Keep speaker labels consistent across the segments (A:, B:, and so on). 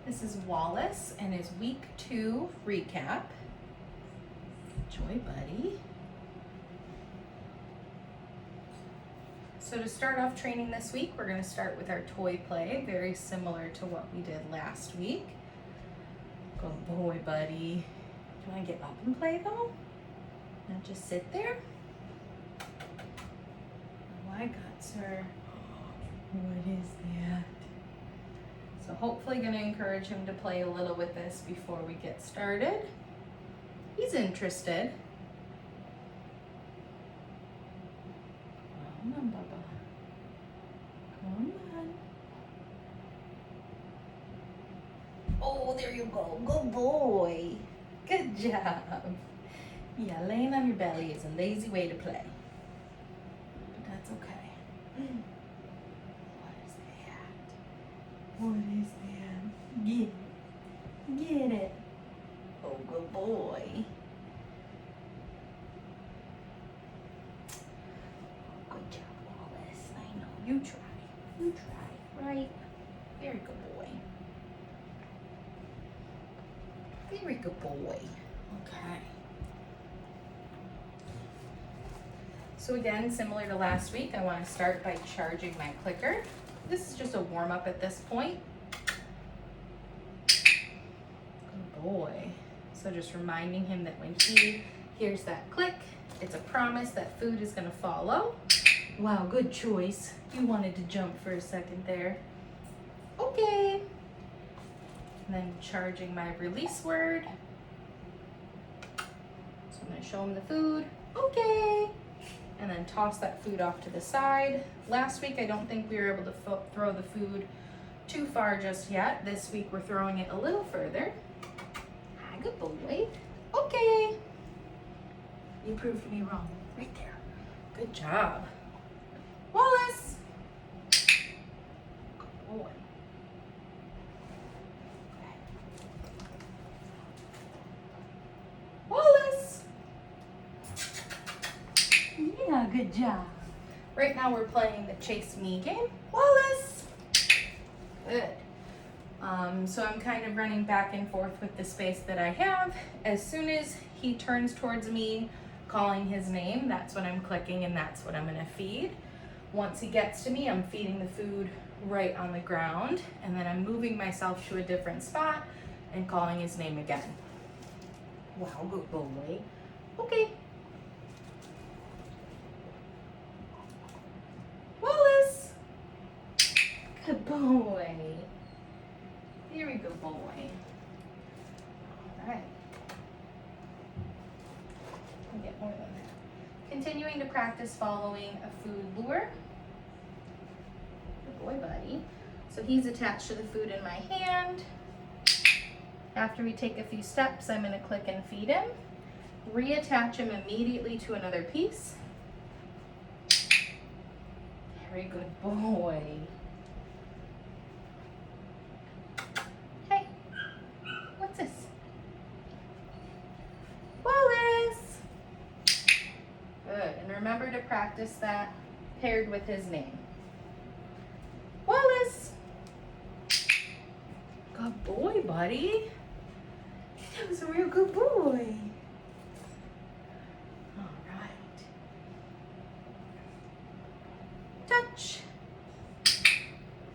A: This is Wallace and his week 2 recap. Joy buddy. So to start off training this week, we're going to start with our toy play, very similar to what we did last week. Good boy, buddy. Do you want to get up and play though? Not just sit there? Oh my God, sir. What is that? So hopefully going to encourage him to play a little with this before we get started. He's interested. Come on, Bubba. Come on. Oh, there you go. Good boy. Good job. Yeah, laying on your belly is a lazy way to play. But that's okay. What is that? What is that? Get it. Get it. Oh, good boy. Good job, Wallace. I know. You try. You try. Right? Very good boy. Very good boy. Okay. So again, similar to last week, I want to start by charging my clicker. This is just a warm-up at this point. Good boy. So just reminding him that when he hears that click, it's a promise that food is going to follow. Wow, good choice. You wanted to jump for a second there. Okay. And then charging my release word. So I'm going to show him the food. Okay. And then toss that food off to the side. Last week, I don't think we were able to throw the food too far just yet. This week, we're throwing it a little further. Hi, good boy. Okay. You proved me wrong. Right there. Good job. Wallace. Good boy. Wallace. Yeah, good job. Right now we're playing the chase me game. Wallace. Good. So I'm kind of running back and forth with the space that I have. As soon as he turns towards me, calling his name, that's when I'm clicking and that's what I'm gonna feed. Once he gets to me, I'm feeding the food right on the ground, and then I'm moving myself to a different spot and calling his name again. Wow, good boy. Okay. Wallace. Good boy. Very good boy. All right. I'll get more than that. Continuing to practice following a food lure. Good boy, buddy. So he's attached to the food in my hand. After we take a few steps, I'm going to click and feed him. Reattach him immediately to another piece. Very good boy. Hey, what's this? Wallace. Good, and remember to practice that paired with his name. Wallace. Good boy, buddy. That was a real good boy. All right. Touch.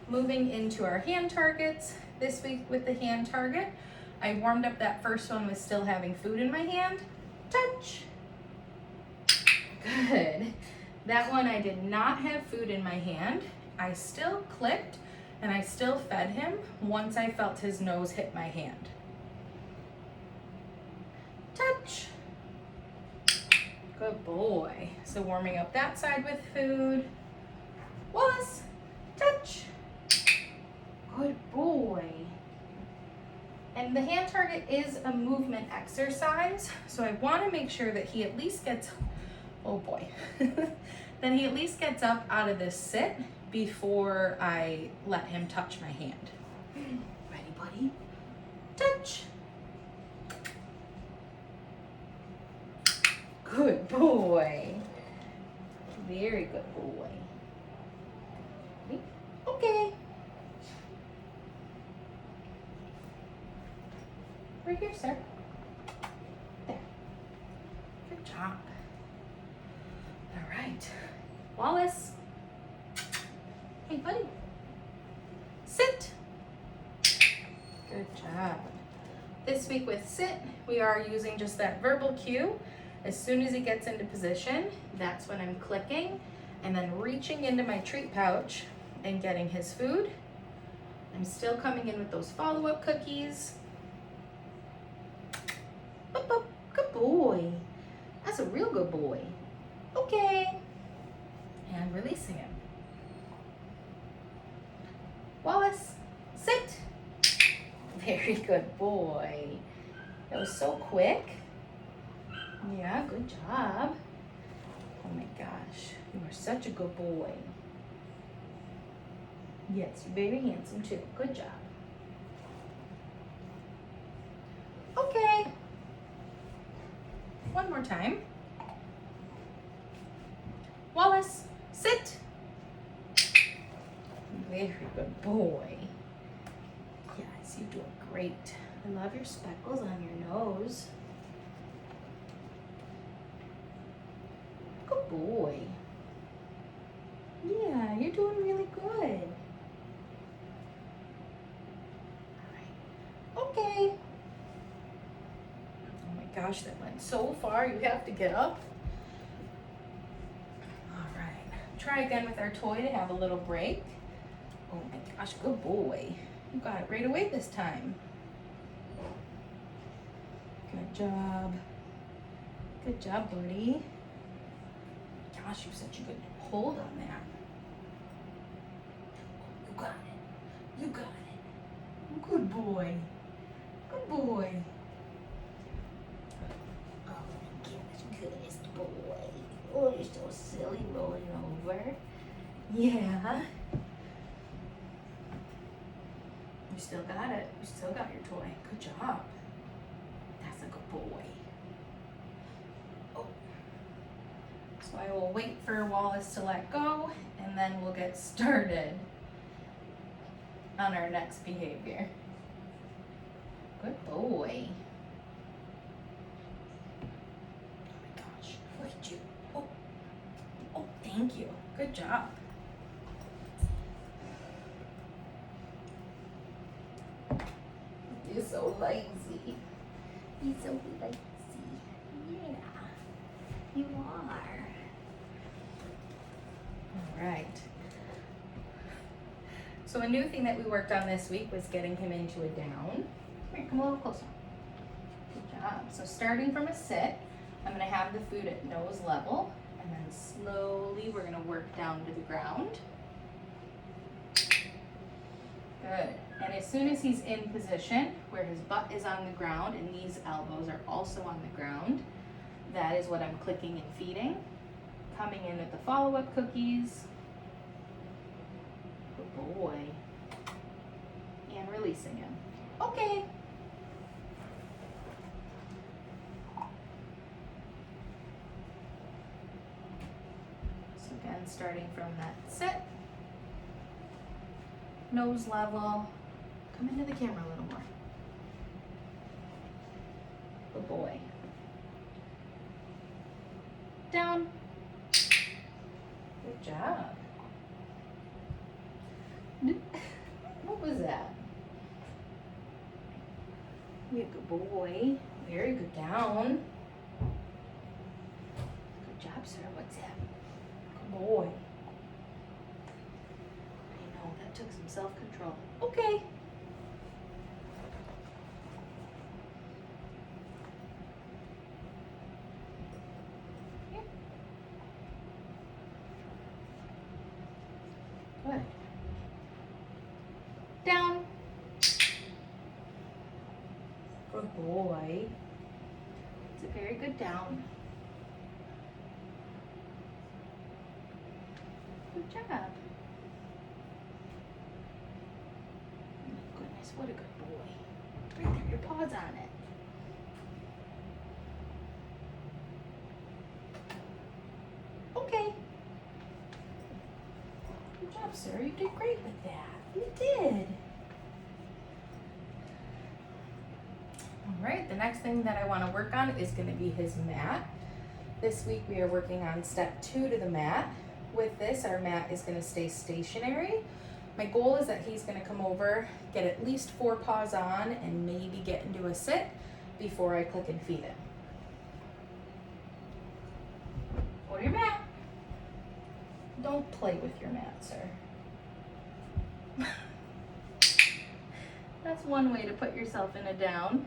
A: Moving into our hand targets. This week with the hand target, I warmed up that first one with still having food in my hand. Touch. Good. That one I did not have food in my hand. I still clicked and I still fed him once I felt his nose hit my hand. Touch. Good boy. So warming up that side with food. Wallace. Touch. Good boy. And the hand target is a movement exercise, so I want to make sure that he at least gets, oh boy, then he at least gets up out of this sit before I let him touch my hand. Ready, buddy? Touch. Good boy. Very good boy. Okay. Over here, sir. There. Good job. All right. Wallace. Hey, buddy. Sit. Good job. This week with sit, we are using just that verbal cue. As soon as he gets into position, that's when I'm clicking and then reaching into my treat pouch and getting his food. I'm still coming in with those follow-up cookies. Boop, boop. Good boy. That's a real good boy. Okay. And releasing him. Wallace, sit. Very good boy. That was so quick. Yeah, good job. Oh my gosh, you are such a good boy. Yes, you're very handsome too. Good job. Okay. One more time. Wallace, sit. Very good boy. Yes, you're doing great. I love your speckles on your nose. Good boy. Yeah, you're doing really good. All right. Okay. Oh my gosh, that went so far. You have to get up. All right. Try again with our toy to have a little break. Oh my gosh, good boy. You got it right away this time. Good job. Good job, buddy. Gosh, you have such a good hold on that. You got it. You got it. Good boy. Good boy. Oh my gosh, goodest boy. Oh, you're so silly rolling over. Yeah. You still got it. You still got your toy. Good job. That's a good boy. Oh. So I will wait for Wallace to let go, and then we'll get started on our next behavior. Good boy. Oh my gosh, look at you. Oh, oh, thank you. Good job. You're so lazy. You're so lazy. Yeah, you are. All right. So a new thing that we worked on this week was getting him into a down. Here, come a little closer. Good job. So starting from a sit, I'm gonna have the food at nose level, and then slowly we're gonna work down to the ground. Good. And as soon as he's in position, where his butt is on the ground and these elbows are also on the ground, that is what I'm clicking and feeding. Coming in with the follow-up cookies. Good boy. And releasing him. Okay. So again, starting from that sit. Nose level. Come into the camera a little more. Good boy. Down. Good job. What was that? You're a good boy. Very good down. Good job, sir. What's that? Good boy. I know, that took some self-control. Okay. Here. Good. Down. Good boy. It's a very good down. Good job. Oh my goodness, what a good boy. Right there, your paw's on it. Okay. Good job, sir. You did great with that. You did. All right, the next thing that I want to work on is going to be his mat. This week we are working on step 2 to the mat. With this, our mat is going to stay stationary. My goal is that he's going to come over, get at least 4 paws on, and maybe get into a sit before I click and feed him. Go to your mat. Don't play with your mat, sir. That's one way to put yourself in a down.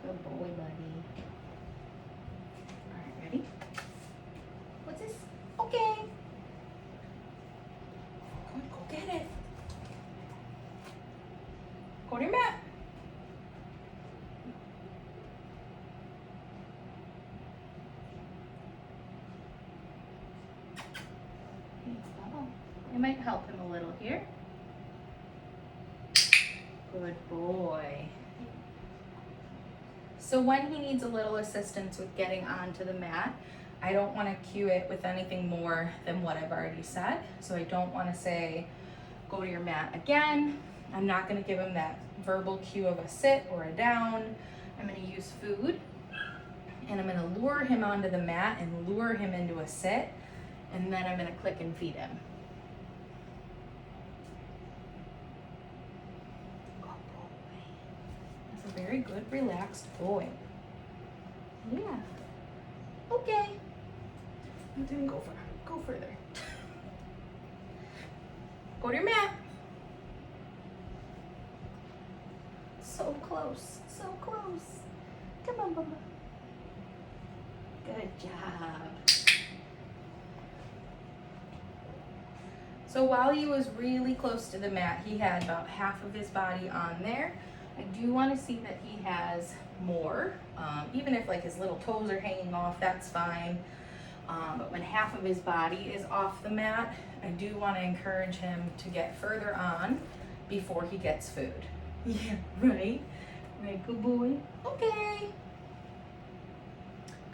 A: Good boy, buddy. All right, ready? What's this? Okay. Go get it. Go to your mat. I might help him a little here. Good boy. So when he needs a little assistance with getting onto the mat, I don't want to cue it with anything more than what I've already said. So I don't want to say, go to your mat again. I'm not going to give him that verbal cue of a sit or a down. I'm going to use food, and I'm going to lure him onto the mat and lure him into a sit, and then I'm going to click and feed him. That's a very good, relaxed boy. Yeah. Okay. Then go further. Go to your mat. So close, so close. Come on, Bubba. Good job. So while he was really close to the mat, he had about half of his body on there. I do want to see that he has more. Even if like his little toes are hanging off, that's fine. But when half of his body is off the mat, I do want to encourage him to get further on before he gets food. Yeah, right? Right, good boy. Okay.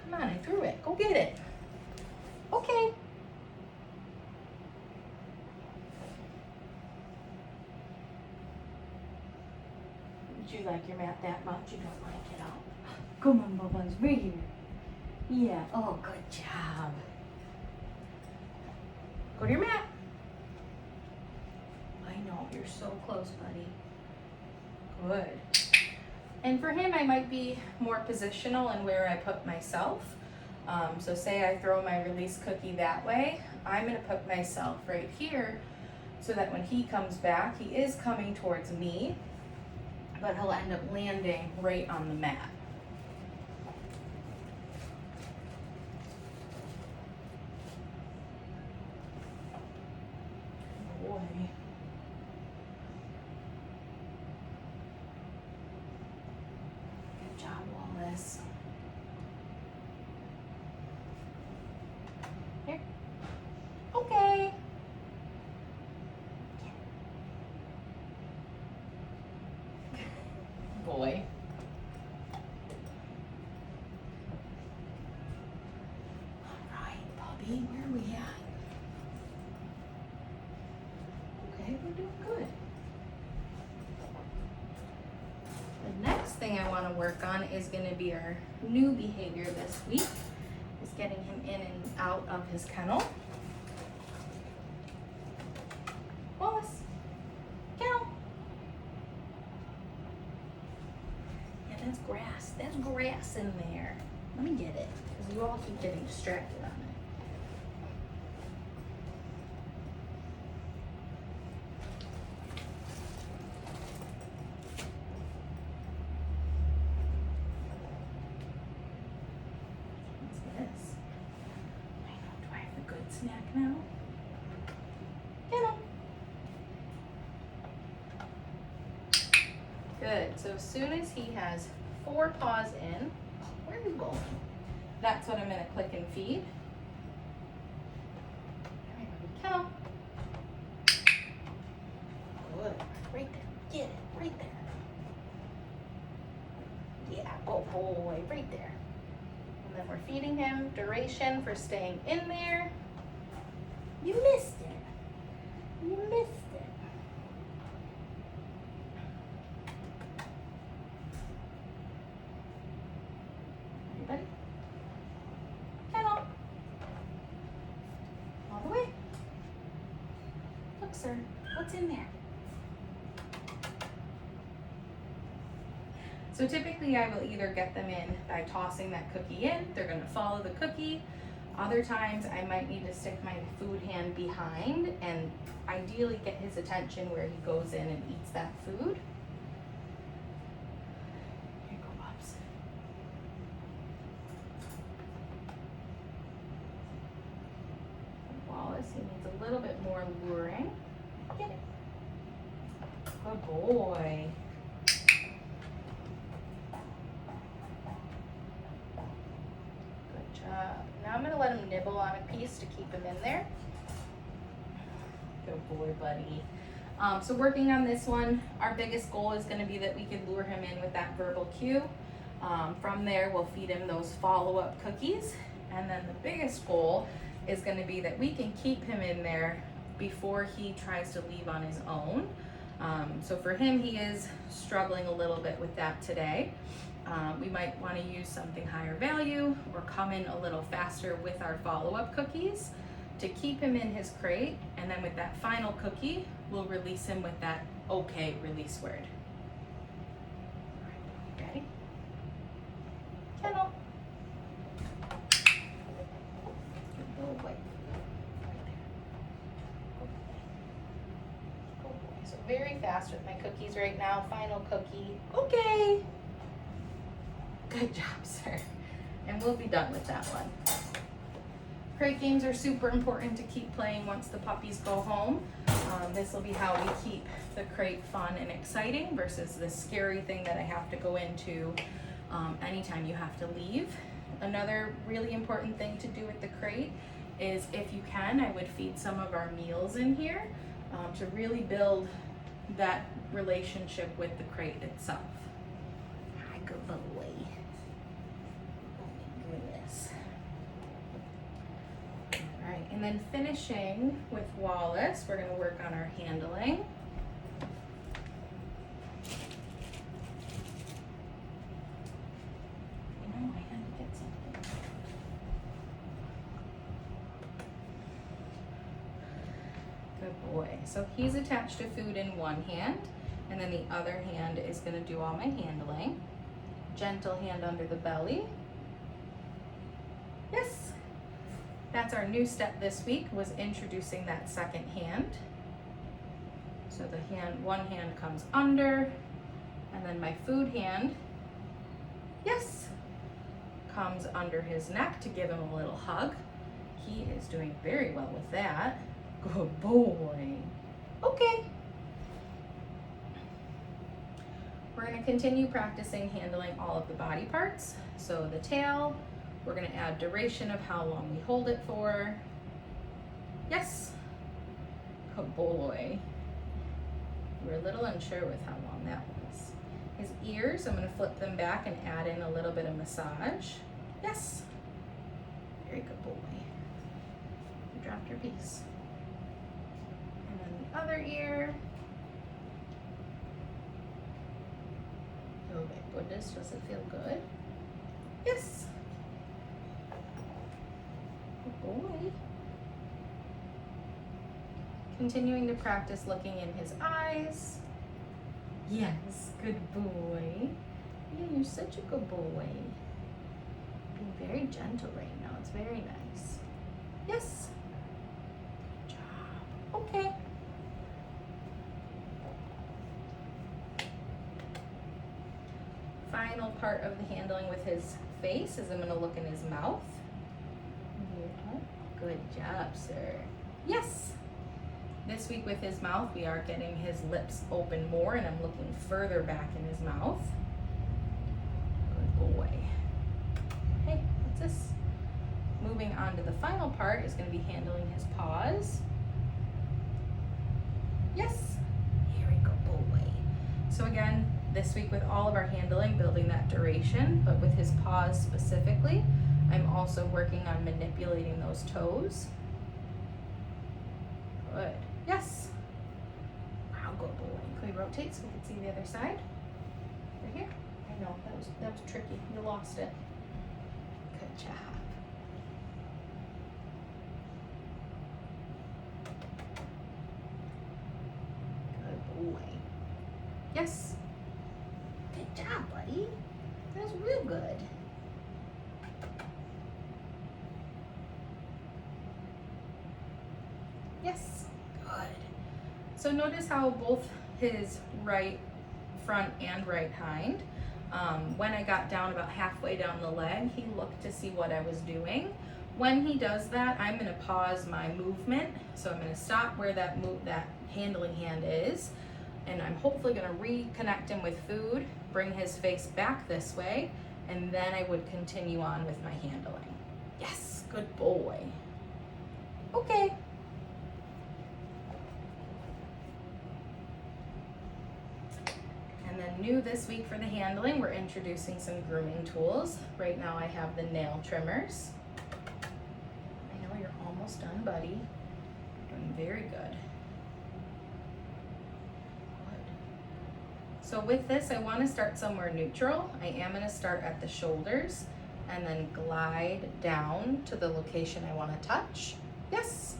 A: Come on, I threw it. Go get it. Okay. Would you like your mat that much? You don't like it all. Come on, Bubba's right here. Yeah, oh, good job. Go to your mat. I know, you're so close, buddy. Good. And for him, I might be more positional in where I put myself. So say I throw my release cookie that way, I'm gonna put myself right here so that when he comes back, he is coming towards me, but he'll end up landing right on the mat. Boy. Good job, Wallace. Here. Okay. Boy. All right, Bobby, where are we at? Okay, we're doing good. The next thing I want to work on is going to be our new behavior this week, is getting him in and out of his kennel. Wallace, kennel. Yeah, that's grass. That's grass in there. Let me get it, because you all keep getting distracted on it. Snack now. Kennel. Good. So as soon as he has 4 paws in, where are you going? That's what I'm going to click and feed. Kennel. Good. Right there. Get it. Right there. Yeah, go boy. Right there. And then we're feeding him duration for staying in there. You missed it. You missed it. Everybody? Kennel. All the way. Look, sir. What's in there? So typically I will either get them in by tossing that cookie in. They're gonna follow the cookie. Other times I might need to stick my food hand behind and ideally get his attention where he goes in and eats that food. Here you go, Bobs. Wallace, he needs a little bit more luring. Get it. Good boy. Now I'm going to let him nibble on a piece to keep him in there. Good boy, buddy. So working on this one, our biggest goal is going to be that we can lure him in with that verbal cue. From there, we'll feed him those follow-up cookies. And then the biggest goal is going to be that we can keep him in there before he tries to leave on his own. So for him, he is struggling a little bit with that today. We might want to use something higher value or come in a little faster with our follow-up cookies to keep him in his crate, and then with that final cookie, we'll release him with that okay release word. Ready? Kennel. Good boy. Right there. Good boy. So very fast with my cookies right now. Final cookie. Okay. Good job, sir. And we'll be done with that one. Crate games are super important to keep playing once the puppies go home. This will be how we keep the crate fun and exciting versus the scary thing that I have to go into anytime you have to leave. Another really important thing to do with the crate is, if you can, I would feed some of our meals in here to really build that relationship with the crate itself. Hi, good boy. Alright, and then finishing with Wallace, we're going to work on our handling. I had to get something. Good boy. So he's attached to food in one hand, and then the other hand is going to do all my handling. Gentle hand under the belly. Yes. That's our new step this week, was introducing that second hand. So the one hand comes under, and then my food hand, yes, comes under his neck to give him a little hug. He is doing very well with that. Good boy. Okay. We're going to continue practicing handling all of the body parts. So the tail, we're going to add duration of how long we hold it for. Yes. Good boy. We're a little unsure with how long that was. His ears, I'm going to flip them back and add in a little bit of massage. Yes. Very good boy. You dropped your piece. And then the other ear. Oh my goodness, does it feel good? Yes. Good boy. Continuing to practice looking in his eyes. Yes, good boy. Yeah, you're such a good boy. Being very gentle right now. It's very nice. Yes. Good job. Okay. Final part of the handling with his face is I'm going to look in his mouth. Yeah. Good job, sir. Yes. This week with his mouth, we are getting his lips open more, and I'm looking further back in his mouth. Good boy. Hey, what's this? Moving on to the final part is going to be handling his paws. Yes. Very good boy. So again, this week with all of our handling, building that duration, but with his paws specifically, I'm also working on manipulating those toes. Good. Yes. Wow, good boy. Can we rotate so we can see the other side? Right here? I know, that was tricky. You lost it. Good job. Good boy. Yes. Good job, buddy. That was real good. Yes. Good. So notice how both his right front and right hind, when I got down about halfway down the leg, he looked to see what I was doing. When he does that, I'm going to pause my movement. So I'm going to stop where that handling hand is, and I'm hopefully going to reconnect him with food, bring his face back this way, and then I would continue on with my handling. Yes, good boy. Okay. And then new this week for the handling, we're introducing some grooming tools. Right now I have the nail trimmers. I know you're almost done, buddy. You're doing very good. So with this, I want to start somewhere neutral. I am going to start at the shoulders and then glide down to the location I want to touch. Yes.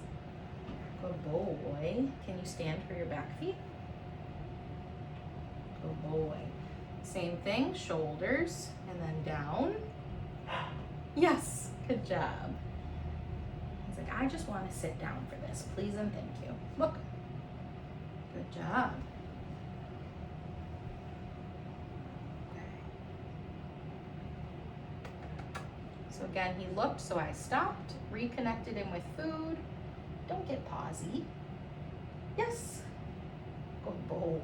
A: Good boy. Can you stand for your back feet? Good boy. Same thing, shoulders and then down. Yes. Good job. He's like, I just want to sit down for this. Please and thank you. Look. Good job. So again, he looked, so I stopped, reconnected him with food. Don't get pausy. Yes. Good boy.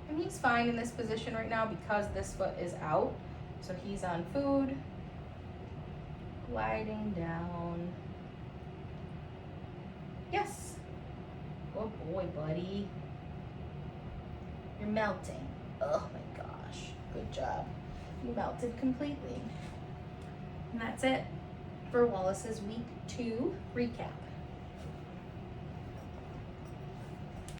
A: And he's fine in this position right now because this foot is out. So he's on food, gliding down. Yes. Good boy, buddy. You're melting. Oh my gosh. Good job. You melted completely. And that's it for Wallace's week 2 recap.